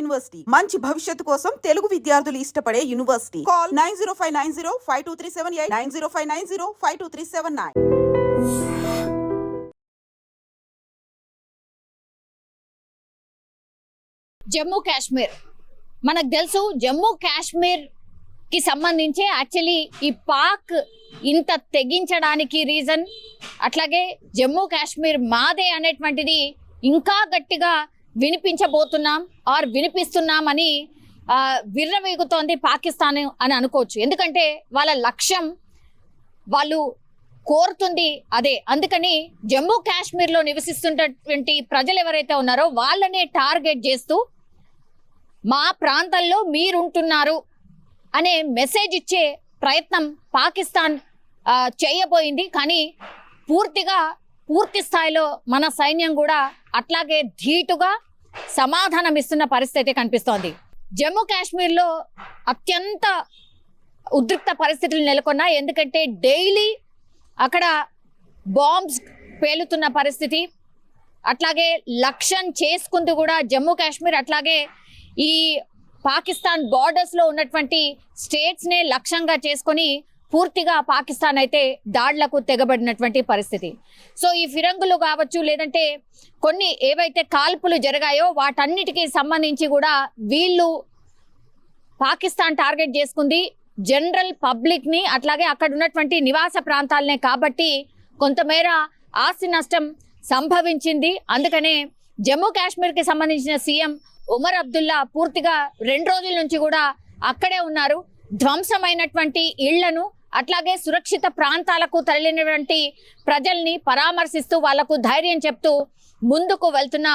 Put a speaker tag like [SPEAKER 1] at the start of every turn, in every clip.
[SPEAKER 1] University మంచి భవిష్యత్తు కోసం తెలుగు విద్యార్థులు ఇష్టపడే యూనివర్సిటీ. కాల్ 9059052378 9059052379.
[SPEAKER 2] జమ్మూ కాశ్మీర్ మనకు తెలుసు. జమ్మూ కాశ్మీర్ కి సంబంధించి యాక్చువల్లీ ఈ పాక్ ఇంత తెగించడానికి రీజన్, అట్లాగే జమ్మూ కాశ్మీర్ మాదే అనేటువంటిది ఇంకా గట్టిగా వినిపిస్తున్నామని విర్రవీగుతోంది పాకిస్తాన్ అని అనుకోవచ్చు. ఎందుకంటే వాళ్ళ లక్ష్యం, వాళ్ళు కోరుతుంది అదే. అందుకని జమ్మూ కాశ్మీర్లో నివసిస్తున్నటువంటి ప్రజలు ఎవరైతే ఉన్నారో వాళ్ళనే టార్గెట్ చేస్తూ మా ప్రాంతాల్లో మీరుంటున్నారు అనే మెసేజ్ ఇచ్చే ప్రయత్నం పాకిస్తాన్ చేయబోయింది. కానీ పూర్తి స్థాయిలో మన సైన్యం కూడా అట్లాగే ధీటుగా సమాధానం ఇస్తున్న పరిస్థితి కనిపిస్తోంది. జమ్మూ కాశ్మీర్లో అత్యంత ఉద్రిక్త పరిస్థితులు నెలకొన్నాయి. ఎందుకంటే డైలీ అక్కడ బాంబ్స్ పేలుతున్న పరిస్థితి, అట్లాగే లక్ష్యం చేసుకుంటూ కూడా జమ్మూ కాశ్మీర్ అట్లాగే ఈ పాకిస్తాన్ బార్డర్స్ లో ఉన్నటువంటి స్టేట్స్ నే లక్ష్యంగా చేసుకొని పూర్తిగా పాకిస్తాన్ అయితే దాడులకు తెగబడినటువంటి పరిస్థితి. సో ఈ ఫిరంగులు కావచ్చు, లేదంటే కొన్ని ఏవైతే కాల్పులు జరిగాయో వాటన్నిటికీ సంబంధించి కూడా వీళ్ళు పాకిస్తాన్ టార్గెట్ చేసుకుంది జనరల్ పబ్లిక్ ని, అట్లాగే అక్కడ ఉన్నటువంటి నివాస ప్రాంతాలనే. కాబట్టి కొంతమేర ఆస్తి నష్టం సంభవించింది. అందుకనే జమ్మూ కాశ్మీర్ కి సంబంధించిన సీఎం ఉమర్ అబ్దుల్లా పూర్తిగా 2 రోజుల నుంచి కూడా అక్కడే ఉన్నారు. ధ్వంసమైనటువంటి ఇళ్లను, అట్లాగే సురక్షిత ప్రాంతాలకు తరలినటువంటి ప్రజల్ని పరామర్శిస్తూ వాళ్లకు ధైర్యం చెప్తూ ముందుకు వెళ్తున్న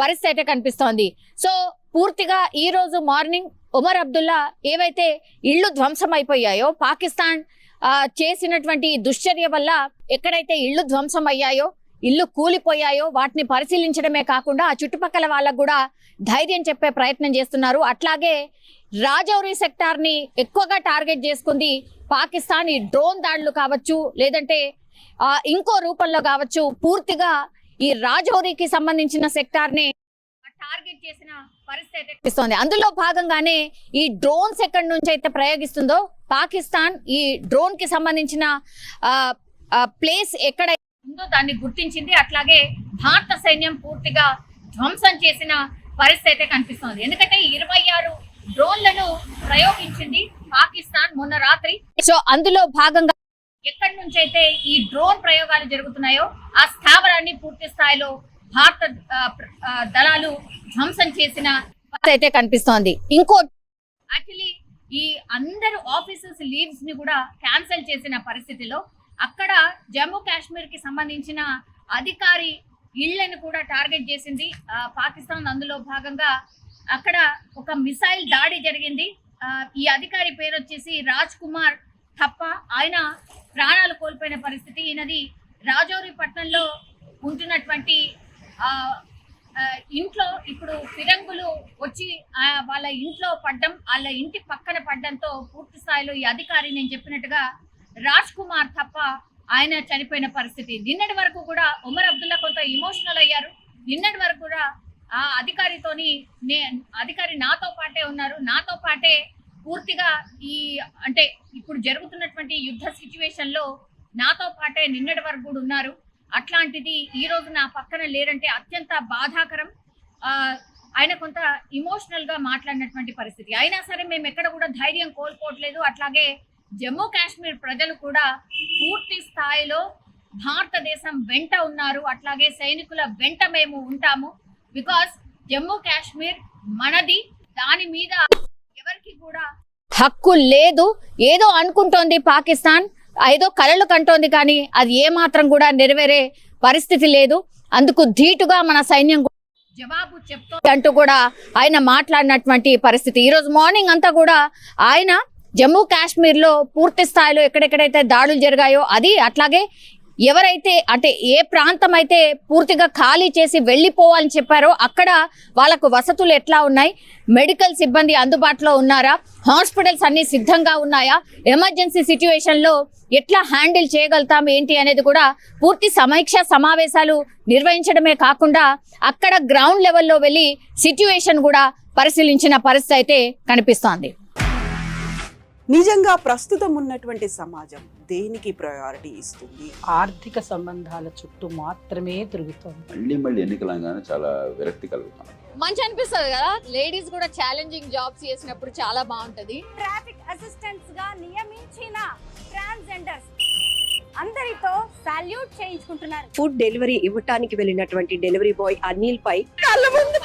[SPEAKER 2] పరిస్థితి కనిపిస్తోంది. సో పూర్తిగా ఈ రోజు మార్నింగ్ ఉమర్ అబ్దుల్లా ఏవైతే ఇళ్లు ధ్వంసం అయిపోయాయో, పాకిస్తాన్ చేసినటువంటి దుశ్చర్య వల్ల ఎక్కడైతే ఇళ్లు ధ్వంసం అయ్యాయో, ఇల్లు కూలిపోయాయో వాటిని పరిశీలించడమే కాకుండా ఆ చుట్టుపక్కల వాళ్ళకు కూడా ధైర్యం చెప్పే ప్రయత్నం చేస్తున్నారు. అట్లాగే రాజౌరి సెక్టార్ ని ఎక్కువగా టార్గెట్ చేసుకుంది పాకిస్తాన్. ఈ డ్రోన్ దాడులు కావచ్చు, లేదంటే ఇంకో రూపంలో కావచ్చు, పూర్తిగా ఈ రాజౌరికి సంబంధించిన సెక్టార్ ని టార్గెట్ చేసిన పరిస్థితి కనిపిస్తోంది. అందులో భాగంగానే ఈ డ్రోన్స్ ఎక్కడి నుంచి అయితే ప్రయోగిస్తుందో పాకిస్తాన్, ఈ డ్రోన్ కి సంబంధించిన ప్లేస్ ఎక్కడ ఉందో దాన్ని గుర్తించింది. అట్లాగే భారత సైన్యం పూర్తిగా ధ్వంసం చేసిన పరిస్థితి కనిపిస్తోంది. ఎందుకంటే 26 డ్రోన్లను ప్రయోగించింది పాకిస్తాన్ మొన్న రాత్రి. సో అందులో భాగంగా ఎక్కడి నుంచి అయితే ఈ డ్రోన్ ప్రయోగాలు జరుగుతున్నాయో ఆ స్థావరాన్ని పూర్తి స్థాయిలో భారత దళాలు ధ్వంసం చేసిన పరిస్థితి కనిపిస్తోంది. ఇంకో యాక్చువల్లీ ఈ అందరు ఆఫీసర్స్ లీవ్స్ ని కూడా క్యాన్సిల్ చేసిన పరిస్థితిలో అక్కడ జమ్మూ కాశ్మీర్ కి సంబంధించిన అధికారి ఇళ్లను కూడా టార్గెట్ చేసింది పాకిస్తాన్. అందులో భాగంగా అక్కడ ఒక మిసైల్ దాడి జరిగింది. ఈ అధికారి పేరు వచ్చేసి రాజ్ కుమార్ థప్ప. ఆయన ప్రాణాలు కోల్పోయిన పరిస్థితి. ఈయనది రాజౌరి పట్టణంలో ఉంటున్నటువంటి ఇంట్లో ఇప్పుడు ఫిరంగులు వచ్చి వాళ్ళ ఇంట్లో పడ్డం, వాళ్ళ ఇంటి పక్కన పడ్డంతో పూర్తి స్థాయిలో ఈ అధికారి నేను చెప్పినట్టుగా రాజ్ కుమార్ తప్ప ఆయన చనిపోయిన పరిస్థితి. నిన్నటి వరకు కూడా ఉమర్ అబ్దుల్లా కొంత ఇమోషనల్ అయ్యారు. నిన్నటి వరకు కూడా ఆ అధికారి నాతో పాటే ఉన్నారు, నాతో పాటే పూర్తిగా అంటే ఇప్పుడు జరుగుతున్నటువంటి యుద్ధ సిచ్యువేషన్ లో నాతో పాటే నిన్నటి వరకు కూడా ఉన్నారు. అట్లాంటిది ఈ రోజు నా పక్కన లేరంటే అత్యంత బాధాకరం. ఆయన కొంత ఇమోషనల్ గా మాట్లాడినటువంటి పరిస్థితి. అయినా సరే మేము ఎక్కడ కూడా ధైర్యం కోల్పోవట్లేదు. అట్లాగే జమ్మూ కాశ్మీర్ ప్రజలు కూడా పూర్తి స్థాయిలో భారతదేశం వెంట ఉన్నారు. అట్లాగే సైనికుల వెంట మేము ఉంటాము. బికాస్ జమ్మూ కాశ్మీర్ మనది, దాని మీద ఎవరికి కూడా హక్కు లేదు. ఏదో అనుకుంటోంది పాకిస్తాన్, ఏదో కలలు కంటోంది, కానీ అది ఏమాత్రం కూడా నెరవేరే పరిస్థితి లేదు. అందుకు ధీటుగా మన సైన్యం జవాబు చెప్తోంది అంటూ కూడా ఆయన మాట్లాడినటువంటి పరిస్థితి. ఈ రోజు మార్నింగ్ అంతా కూడా ఆయన జమ్మూ కాశ్మీర్ లో పూర్తి స్థాయిలో ఎక్కడెక్కడైతే దాడులు జరిగాయో అది, అట్లాగే ఎవరైతే అంటే ఏ ప్రాంతం అయితే పూర్తిగా ఖాళీ చేసి వెళ్ళిపోవాలని చెప్పారో అక్కడ వాళ్ళకు వసతులు ఎట్లా ఉన్నాయి, మెడికల్ సిబ్బంది అందుబాటులో ఉన్నారా, హాస్పిటల్స్ అన్ని సిద్ధంగా ఉన్నాయా, ఎమర్జెన్సీ సిచ్యువేషన్ లో ఎట్లా హ్యాండిల్ చేయగలుగుతాం ఏంటి అనేది కూడా పూర్తి సమీక్ష సమావేశాలు నిర్వహించడమే కాకుండా అక్కడ గ్రౌండ్ లెవెల్లో వెళ్ళి సిచ్యువేషన్ కూడా పరిశీలించిన పరిస్థితి అయితే కనిపిస్తోంది.
[SPEAKER 1] నిజంగా ప్రస్తుతం ఉన్నటువంటి సమాజం దేనికి ప్రయారిటీ ఇస్తుంది?
[SPEAKER 3] ఆర్థిక సంబంధాల చుట్టూ మాత్రమే తిరుగుతోంది.
[SPEAKER 4] మళ్ళీ ఎన్నికలంగానే చాలా విరక్తి కలుగుతాం.
[SPEAKER 2] మంచి అనిపిస్తుంది కదా, లేడీస్ కూడా ఛాలెంజింగ్ జాబ్స్ చేసినప్పుడు చాలా బాగుంటది.
[SPEAKER 5] ట్రాఫిక్ అసిస్టెంట్స్ గా నియమించిన ట్రాన్స్జెండర్స్ అందరితో సాల్యూట్ చేయించుకుంటున్నారు.
[SPEAKER 6] ఫుడ్ డెలివరీ ఇవ్వటానికి వెళ్ళినటువంటి డెలివరీ బాయ్ అనిల్ పై కళ్ళ ముందు